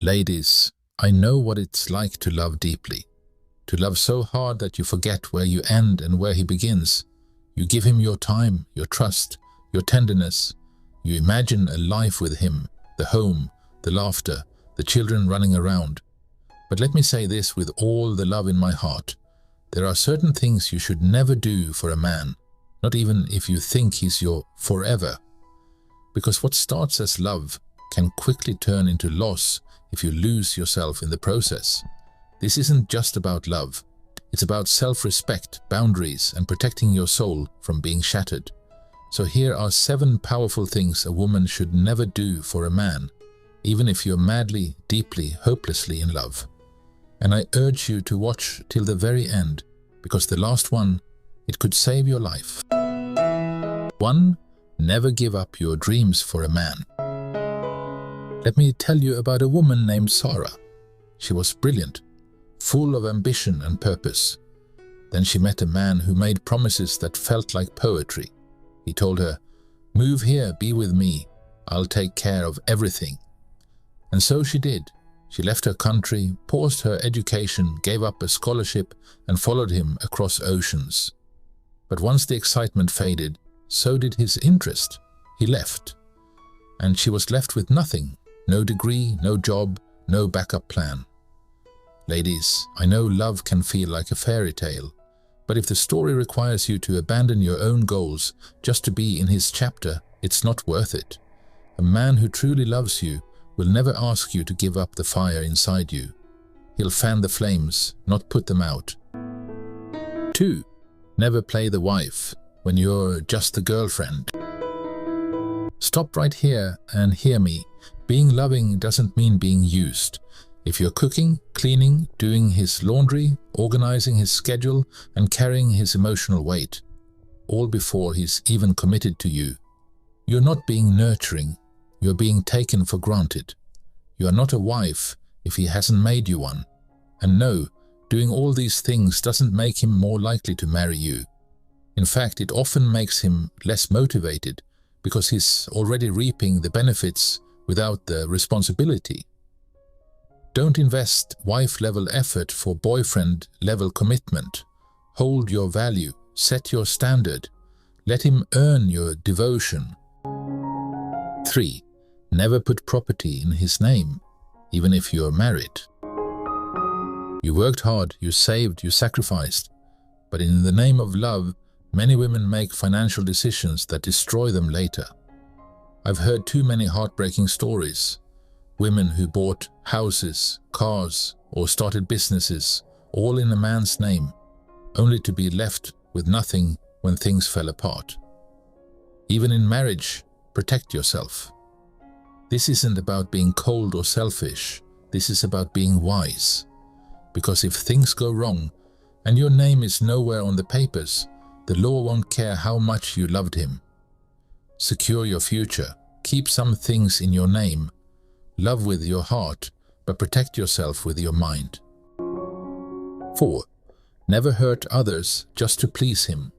Ladies, I know what it's like to love deeply. To love so hard that you forget where you end and where he begins. You give him your time, your trust, your tenderness. You imagine a life with him, the home, the laughter, the children running around. But let me say this with all the love in my heart. There are certain things you should never do for a man, not even if you think he's your forever. Because what starts as love can quickly turn into loss if you lose yourself in the process. This isn't just about love. It's about self-respect, boundaries, and protecting your soul from being shattered. So here are 7 powerful things a woman should never do for a man, even if you're madly, deeply, hopelessly in love. And I urge you to watch till the very end, because the last one, it could save your life. 1. Never give up your dreams for a man. Let me tell you about a woman named Sarah. She was brilliant, full of ambition and purpose. Then she met a man who made promises that felt like poetry. He told her, "Move here, be with me. I'll take care of everything." And so she did. She left her country, paused her education, gave up a scholarship, and followed him across oceans. But once the excitement faded, so did his interest. He left. And she was left with nothing. No degree, no job, no backup plan. Ladies, I know love can feel like a fairy tale, but if the story requires you to abandon your own goals just to be in his chapter, it's not worth it. A man who truly loves you will never ask you to give up the fire inside you. He'll fan the flames, not put them out. 2. Never play the wife when you're just the girlfriend. Stop right here and hear me. Being loving doesn't mean being used. If you're cooking, cleaning, doing his laundry, organizing his schedule, and carrying his emotional weight, all before he's even committed to you, you're not being nurturing, you're being taken for granted. You are not a wife if he hasn't made you one. And no, doing all these things doesn't make him more likely to marry you. In fact, it often makes him less motivated because he's already reaping the benefits without the responsibility. Don't invest wife-level effort for boyfriend-level commitment. Hold your value, set your standard. Let him earn your devotion. 3. Never put property in his name, even if you're married. You worked hard, you saved, you sacrificed, but in the name of love, many women make financial decisions that destroy them later. I've heard too many heartbreaking stories. Women who bought houses, cars, or started businesses, all in a man's name, only to be left with nothing when things fell apart. Even in marriage, protect yourself. This isn't about being cold or selfish. This is about being wise. Because if things go wrong, and your name is nowhere on the papers, the law won't care how much you loved him. Secure your future. Keep some things in your name. Love with your heart, but protect yourself with your mind. 4. Never hurt others just to please him.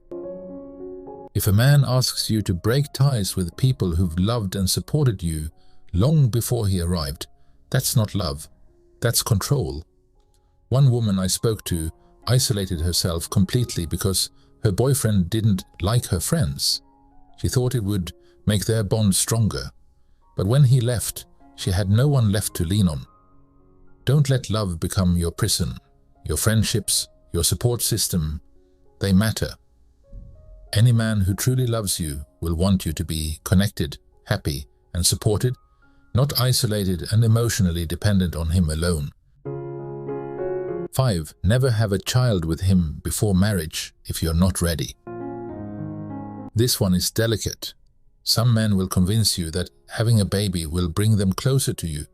If a man asks you to break ties with people who've loved and supported you long before he arrived, that's not love. That's control. One woman I spoke to isolated herself completely because her boyfriend didn't like her friends. She thought it would make their bond stronger. But when he left, she had no one left to lean on. Don't let love become your prison. Your friendships, your support system, they matter. Any man who truly loves you will want you to be connected, happy, and supported, not isolated and emotionally dependent on him alone. 5. Never have a child with him before marriage if you're not ready. This one is delicate. Some men will convince you that having a baby will bring them closer to you,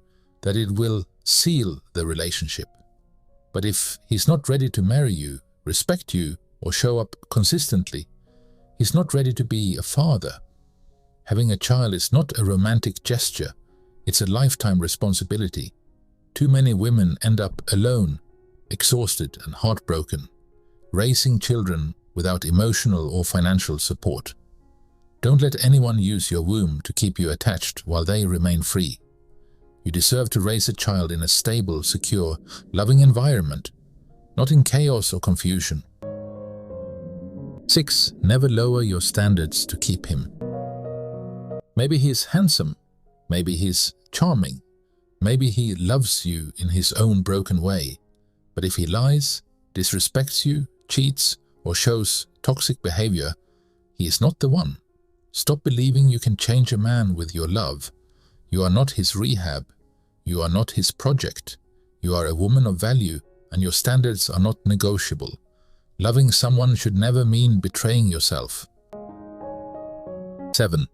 that it will seal the relationship. But if he's not ready to marry you, respect you, or show up consistently, he's not ready to be a father. Having a child is not a romantic gesture, it's a lifetime responsibility. Too many women end up alone, exhausted and heartbroken, raising children without emotional or financial support. Don't let anyone use your womb to keep you attached while they remain free. You deserve to raise a child in a stable, secure, loving environment, not in chaos or confusion. 6. Never lower your standards to keep him. Maybe he's handsome, maybe he's charming, maybe he loves you in his own broken way. But if he lies, disrespects you, cheats, or shows toxic behavior, he is not the one. Stop believing you can change a man with your love. You are not his rehab. You are not his project. You are a woman of value, and your standards are not negotiable. Loving someone should never mean betraying yourself. 7.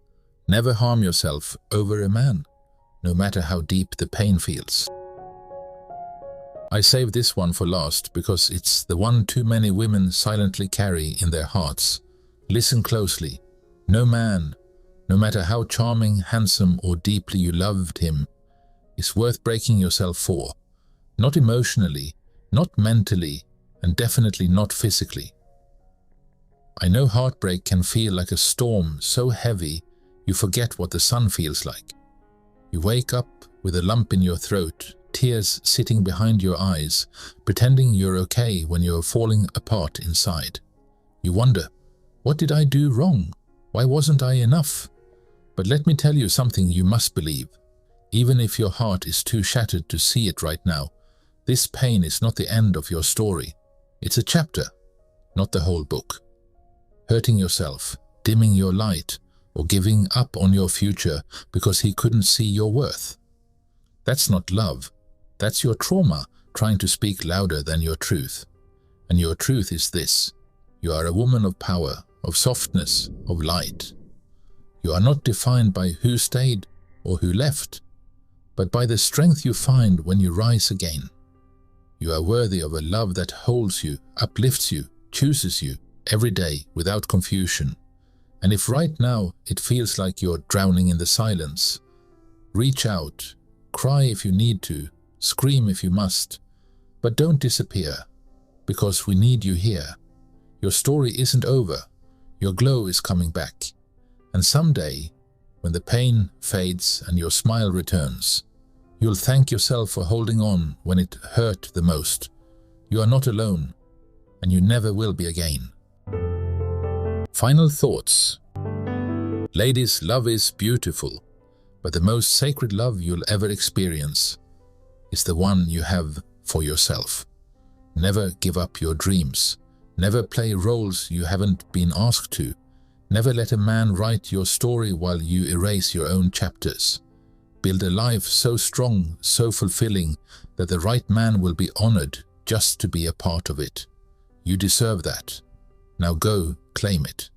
Never harm yourself over a man, no matter how deep the pain feels. I saved this one for last because it's the one too many women silently carry in their hearts. Listen closely. No man, no matter how charming, handsome, or deeply you loved him, is worth breaking yourself for. Not emotionally, not mentally, and definitely not physically. I know heartbreak can feel like a storm so heavy you forget what the sun feels like. You wake up with a lump in your throat, tears sitting behind your eyes, pretending you're okay when you're falling apart inside. You wonder, what did I do wrong? Why wasn't I enough? But let me tell you something you must believe. Even if your heart is too shattered to see it right now, this pain is not the end of your story. It's a chapter, not the whole book. Hurting yourself, dimming your light, or giving up on your future because he couldn't see your worth. That's not love. That's your trauma trying to speak louder than your truth. And your truth is this: you are a woman of power, of softness, of light. You are not defined by who stayed or who left, but by the strength you find when you rise again. You are worthy of a love that holds you, uplifts you, chooses you every day without confusion. And if right now it feels like you're drowning in the silence, reach out, cry if you need to, scream if you must, but don't disappear, because we need you here. Your story isn't over. Your glow is coming back. And someday, when the pain fades and your smile returns, you'll thank yourself for holding on when it hurt the most. You are not alone, and you never will be again. Final thoughts. Ladies, love is beautiful, but the most sacred love you'll ever experience is the one you have for yourself. Never give up your dreams. Never play roles you haven't been asked to. Never let a man write your story while you erase your own chapters. Build a life so strong, so fulfilling, that the right man will be honored just to be a part of it. You deserve that. Now go claim it.